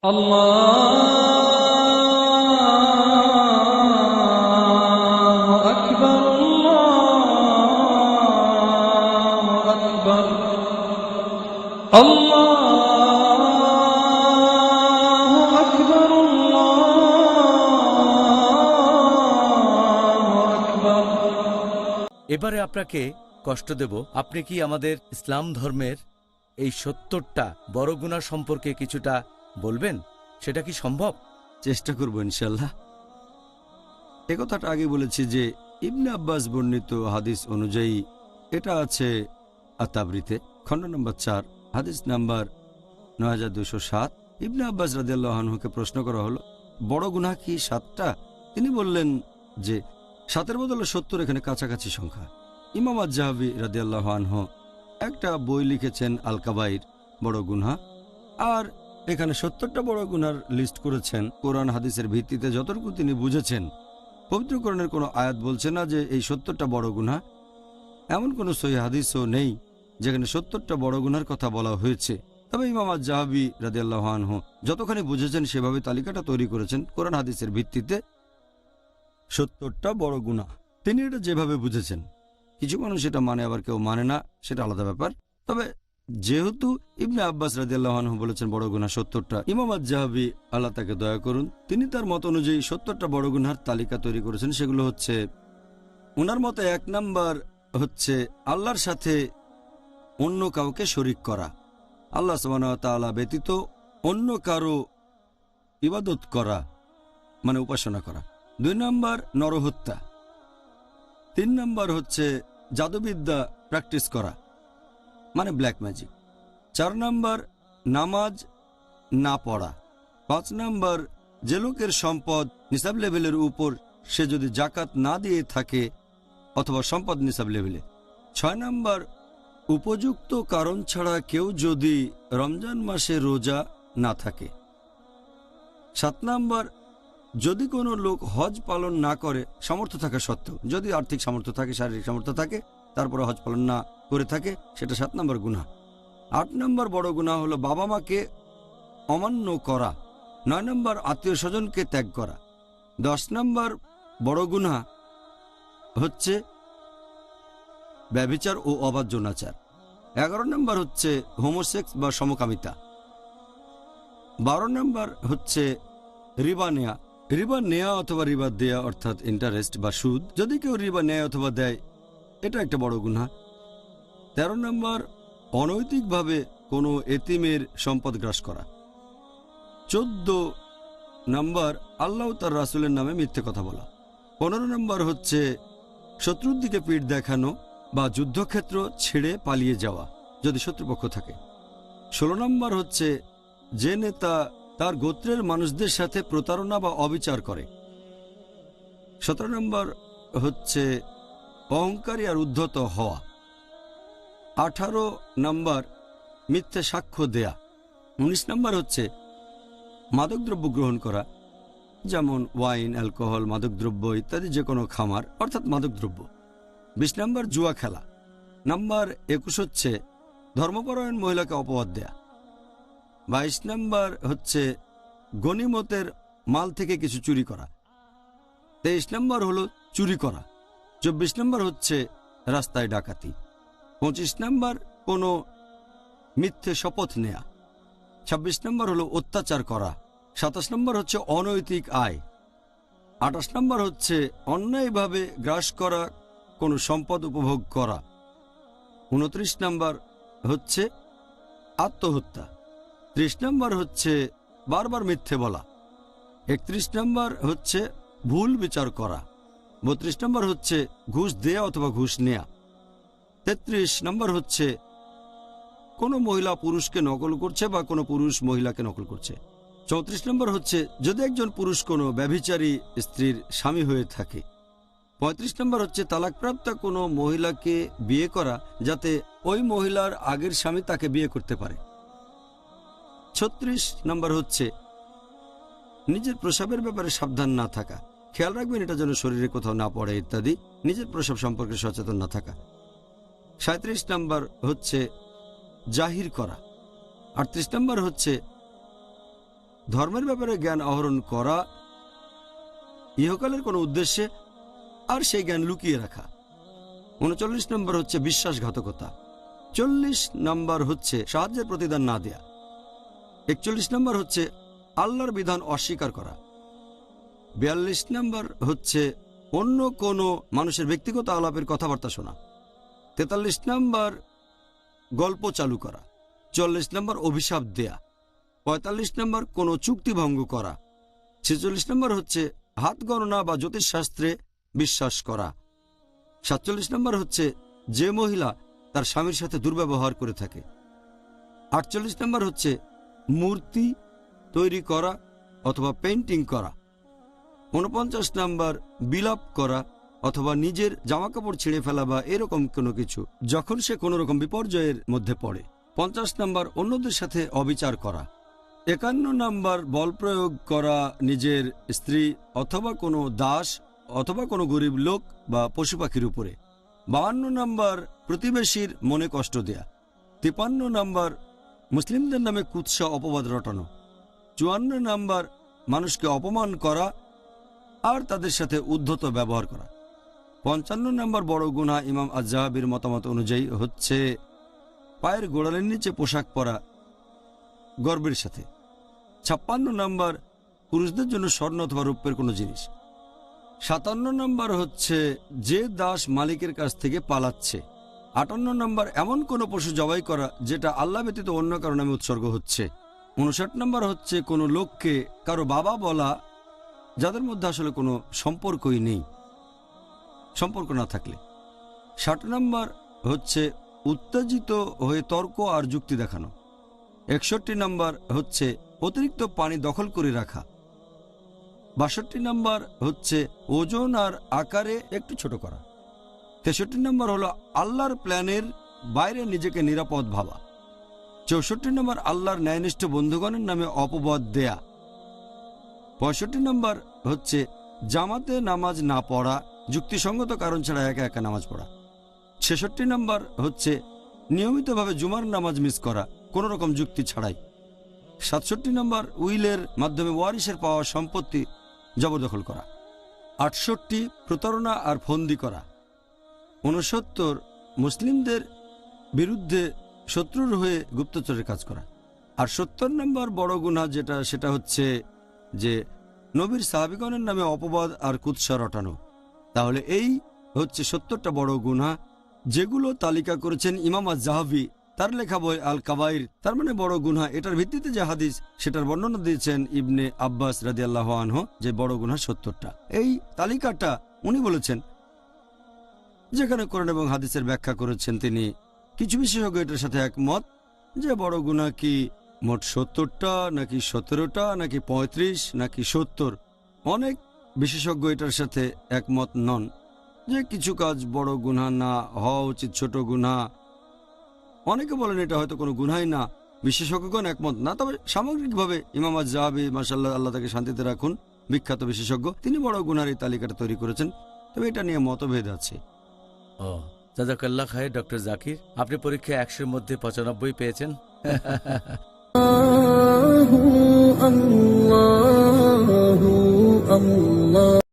الله أكبر الله أكبر الله أكبر الله أكبر। এবারে আপনাকে কষ্ট দেব। আপনি কি আমাদের ইসলাম ধর্মের এই ৭০টা বড় গুনাহ সম্পর্কে কিছুটা বলবেন? সেটা কি সম্ভব? চেষ্টা করব ইনশাল্লাহ। এ কথাটা আগে বলেছি যে ইবনে আব্বাস বর্ণিত হাদিস অনুযায়ী এটা আছে আত-তাবরিতে খণ্ড নম্বর ৪ হাদিস নাম্বার ৯২০৭। ইবনে আব্বাস রাদিয়াল্লাহু আনহুকে প্রশ্ন করা হলো, বড় গুনাহ কি ৭টা? তিনি বললেন যে ৭-এর বদলে ৭০ এখানে কাছাকাছি সংখ্যা। ইমাম আয-যাহাবী রাদিয়াল্লাহু আনহু একটা বই লিখেছেন আল কাবাইর, বড় গুনাহ, আর এখানে ৭০টা বড় গুনার লিস্ট করেছেন কোরআন হাদিসের ভিত্তিতে যতটুকু তিনি বুঝেছেন। পবিত্র কোরআনের কোনো আয়াত বলছে না যে এই ৭০টা বড় গুনাহ। এমন কোনো সহিহ হাদিসও নেই যেখানে ৭০টা বড় গুনার কথা বলা হয়েছে। তবে ইমাম আয-যাহাবী রাদিয়াল্লাহু আনহু যতখানি বুঝেছেন সেভাবে তালিকাটা তৈরি করেছেন কোরআন হাদিসের ভিত্তিতে ৭০টা বড় গুনাহ। তিনি এটা যেভাবে বুঝেছেন। কিছু মানুষ এটা মানে, আবার কেউ মানে না, সেটা আলাদা ব্যাপার। তবে যেহেতু ইবনে আব্বাস রাদিয়াল্লাহু আনহু বলেছেন বড় গুনাহ ৭০টা, ইমাম আয-যাহাবী আল্লাহ তাকে দয়া করুন, তিনি তার মত অনুযায়ী ৭০টা বড় গুনাহর তালিকা তৈরি করেছেন। সেগুলো হচ্ছে, ওনার মতে ১ নাম্বার হচ্ছে আল্লাহর সাথে অন্য কাউকে শরীক করা, আল্লাহ সুবহানাহু ওয়া তাআলা ব্যতীত অন্য কারো ইবাদত করা মানে উপাসনা করা। ২ নাম্বার নরহত্যা। ৩ নাম্বার হচ্ছে জাদুবিদ্যা প্র্যাকটিস করা মানে ব্ল্যাক ম্যাজিক। ৪ নাম্বার নামাজ না পড়া। ৫ নাম্বার যে লোকের সম্পদ নিসাব লেভেলের উপর সে যদি জাকাত না দিয়ে থাকে অথবা সম্পদ নিসাব লেভেলে। ৬ নাম্বার উপযুক্ত কারণ ছাড়া কেউ যদি রমজান মাসে রোজা না থাকে। ৭ নাম্বার যদি কোনো লোক হজ পালন না করে সামর্থ্য থাকা সত্ত্বেও, যদি আর্থিক সামর্থ্য থাকে, শারীরিক সামর্থ্য থাকে, তারপরে হজ পালন না করে থাকে, সেটা ৭ নম্বর গুনাহ। ৮ নম্বর বড় গুনাহ হলো বাবা মাকে অমান্য করা। ৯ নম্বর আত্মীয় স্বজনকে ত্যাগ করা। ১০ নম্বর বড় গুনাহ হচ্ছে ব্যভিচার ও অবাধ যৌনাচার। ১১ নম্বর হচ্ছে হোমোসেক্স বা সমকামিতা। ১২ নম্বর হচ্ছে রিবা নেয়া। রিবা নেয়া অথবা রিবা দেয়া অর্থাৎ ইন্টারেস্ট বা সুদ, যদি কেউ রিবা নেয় অথবা দেয় এটা একটা বড় গুনাহ। ১৩ নম্বর অনৈতিকভাবে কোনো এতিমের সম্পদ গ্রাস করা। ১৪ নম্বর আল্লাহ তার রাসূলের নামে মিথ্যে কথা বলা। ১৫ নম্বর হচ্ছে শত্রুর দিকে পিঠ দেখানো বা যুদ্ধক্ষেত্র ছেড়ে পালিয়ে যাওয়া যদি শত্রুপক্ষ থাকে। ১৬ নম্বর হচ্ছে যে নেতা তার গোত্রের মানুষদের সাথে প্রতারণা বা অবিচার করে। ১৭ নম্বর হচ্ছে অহংকারী আর উদ্ধত হওয়া। ১৮ নম্বর মিথ্যে সাক্ষ্য দেয়া। ১৯ নম্বর হচ্ছে মাদকদ্রব্য গ্রহণ করা, যেমন ওয়াইন, অ্যালকোহল, মাদকদ্রব্য ইত্যাদি যে কোনো খামার অর্থাৎ মাদকদ্রব্য। ২০ নম্বর জুয়া খেলা। নাম্বার ২১ হচ্ছে ধর্মপরায়ণ মহিলাকে অপবাদ দেয়া। ২২ নম্বর হচ্ছে গনিমতের মাল থেকে কিছু চুরি করা। ২৩ নম্বর হলো চুরি করা। ২৪ নম্বর হচ্ছে রাস্তায় ডাকাতি। ২৫ নম্বর কোনো মিথ্যে শপথ নেয়া। ২৬ নম্বর হলো অত্যাচার করা। ২৭ নম্বর হচ্ছে অনৈতিক আয়। ২৮ নম্বর হচ্ছে অন্যায়ভাবে গ্রাস করা কোনো সম্পদ উপভোগ করা। ২৯ নম্বর হচ্ছে আত্মহত্যা। ৩০ নম্বর হচ্ছে বারবার মিথ্যে বলা। ৩১ নম্বর হচ্ছে ভুল বিচার করা। ৩২ নম্বর হচ্ছে ঘুষ দেয়া অথবা ঘুষ নেয়া। ৩৩ নম্বর হচ্ছে কোনো মহিলা পুরুষকে নকল করছে বা কোনো পুরুষ মহিলাকে নকল করছে। ৩৪ নম্বর হচ্ছে যদি একজন পুরুষ কোনো ব্যভিচারী স্ত্রীর স্বামী হয়ে থাকে। ৩৫ নম্বর হচ্ছে তালাকপ্রাপ্ত কোনো মহিলাকে বিয়ে করা যাতে ওই মহিলার আগের স্বামী তাকে বিয়ে করতে পারে। ৩৬ নম্বর হচ্ছে নিজের প্রস্রাবের ব্যাপারে সাবধান না থাকা, খেয়াল রাখবেন এটা যেন শরীরে কোথাও না পড়ে ইত্যাদি, নিজের প্রস্রাব সম্পর্কে সচেতন না থাকা। ৩৭ নম্বর হচ্ছে জাহির করা। ৩৮ নম্বর হচ্ছে ধর্মের ব্যাপারে জ্ঞান আহরণ করা ইহকালের কোনো উদ্দেশ্যে, আর সেই জ্ঞান লুকিয়ে রাখা। 39 নম্বর হচ্ছে বিশ্বাসঘাতকতা। 40 নম্বর হচ্ছে সাহায্যের প্রতিদান না দেয়া। 41 নম্বর হচ্ছে আল্লাহর বিধান অস্বীকার করা। 42 নম্বর হচ্ছে অন্য কোনো মানুষের ব্যক্তিগত আলাপের কথাবার্তা শোনা। 43 নম্বর গল্প চালু করা। 44 নম্বর অভিশাপ দেয়া। 45 নম্বর কোনো চুক্তি ভঙ্গ করা। 46 নম্বর হচ্ছে হাত গণনা বা জ্যোতিষশাস্ত্রে বিশ্বাস করা। 47 নম্বর হচ্ছে যে মহিলা তার স্বামীর সাথে দুর্ব্যবহার করে থাকে। 48 নম্বর হচ্ছে মূর্তি তৈরি করা অথবা পেইন্টিং করা। 49 নম্বর বিলাপ করা অথবা নিজের জামাকাপড় ছিঁড়ে ফেলা বা এরকম কোনো কিছু যখন সে কোনো রকম বিপর্যয়ের মধ্যে পড়ে। 50 নম্বর অন্যদের সাথে অবিচার করা। 51 নম্বর বল প্রয়োগ করা নিজের স্ত্রী অথবা কোনো দাস অথবা কোনো গরিব লোক বা পশু পাখির উপরে। 52 নম্বর প্রতিবেশীর মনে কষ্ট দেয়া। 53 নম্বর মুসলিমদের নামে কুৎসা অপবাদ রটানো। 54 নম্বর মানুষকে অপমান করা আর তাদের সাথে উদ্ধত ব্যবহার করা। 55 নম্বর বড় গুনাহ ইমাম আজ-যাহাবির মতামত অনুযায়ী হচ্ছে পায়ের গোড়ালির নিচে পোশাক পরা গর্বের সাথে। 56 নম্বর পুরুষদের জন্য স্বর্ণ অথবা রৌপ্যের কোনো জিনিস। 57 নম্বর হচ্ছে যে দাস মালিকের কাছ থেকে পালাচ্ছে। 58 নম্বর এমন কোনো পশু জবাই করা যেটা আল্লাহ ব্যতীত অন্য কারো নামে উৎসর্গ হচ্ছে। 59 নম্বর হচ্ছে কোনো লোককে কারো বাবা বলা যাদের মধ্যে আসলে কোনো সম্পর্কই নেই, সম্পর্ক না থাকলে। 60 নম্বর হচ্ছে উত্তেজিত হয়ে তর্ক আর যুক্তি দেখানো। 61 নম্বর হচ্ছে অতিরিক্ত পানি দখল করে রাখা। 62 নম্বর হচ্ছে ওজন আর আকারে একটু ছোট করা। 63 নম্বর হলো আল্লাহর প্ল্যানের বাইরে নিজেকে নিরাপদ ভাবা। 64 নম্বর আল্লাহর ন্যায়নিষ্ঠ বন্ধুগণের নামে অপবাদ দেয়া। 65 নম্বর হচ্ছে জামাতে নামাজ না পড়া, যুক্তিসঙ্গত কারণ ছাড়া একা একা নামাজ পড়া। 66 নম্বর হচ্ছে নিয়মিতভাবে জুমার নামাজ মিস করা কোনো রকম যুক্তি ছাড়াই। 67 নম্বর উইলের মাধ্যমে ওয়ারিসের পাওয়া সম্পত্তি জবরদখল করা। 68 প্রতারণা আর ফন্দি করা। 69 মুসলিমদের বিরুদ্ধে শত্রুর হয়ে গুপ্তচরের কাজ করা। আর 70 নম্বর বড় গুনাহ সেটা হচ্ছে যে নবীর সাহাবীগণের নামে অপবাদ আর কুৎসা রটানো। তাহলে এই হচ্ছে 70টা বড় গুনাহ যেগুলো তালিকা করেছেন ইমাম আজ-যাহাবি তার লেখা বই আল কাবাইর, তার মানে বড় গুনাহ। এটার ভিত্তিতে যে হাদিস সেটার বর্ণনা দিয়েছেন ইবনে আব্বাস রাদিয়াল্লাহু আনহু যে বড় গুনাহ 70টা। এই তালিকাটা উনি বলেছেন, যেখানে কোরআন এবং হাদিসের ব্যাখ্যা করেছেন তিনি। কিছু বিশেষজ্ঞ এটার সাথে একমত যে বড় গুনাহ কি মোট 70টা নাকি 17টা নাকি 35 নাকি 70। অনেক বিশেষজ্ঞ এটার সাথে একমত নন যে কিছু কাজ বড় গুনাহ না হওয়া উচিত, ছোট গুনাহ। অনেকে বলেন এটা হয়তো কোনো গুনাহই না, বিশেষজ্ঞগণ একমত না। তবে সামগ্রিকভাবে ইমাম আজ-যাহাবি মাশাআল্লাহ, আল্লাহ তাকে শান্তিতে রাখুন, বিখ্যাত বিশেষজ্ঞ, তিনি বড় গুনাহের এই তালিকাটা তৈরি করেছেন। তবে এটা নিয়ে মতভেদ আছে। ও জাযাকাল্লাহ খায়ের ডক্টর জাকির, আপনি পরীক্ষায় 100-এর মধ্যে 95 পেয়েছেন। আল্লাহু আল্লাহু আল্লাহ।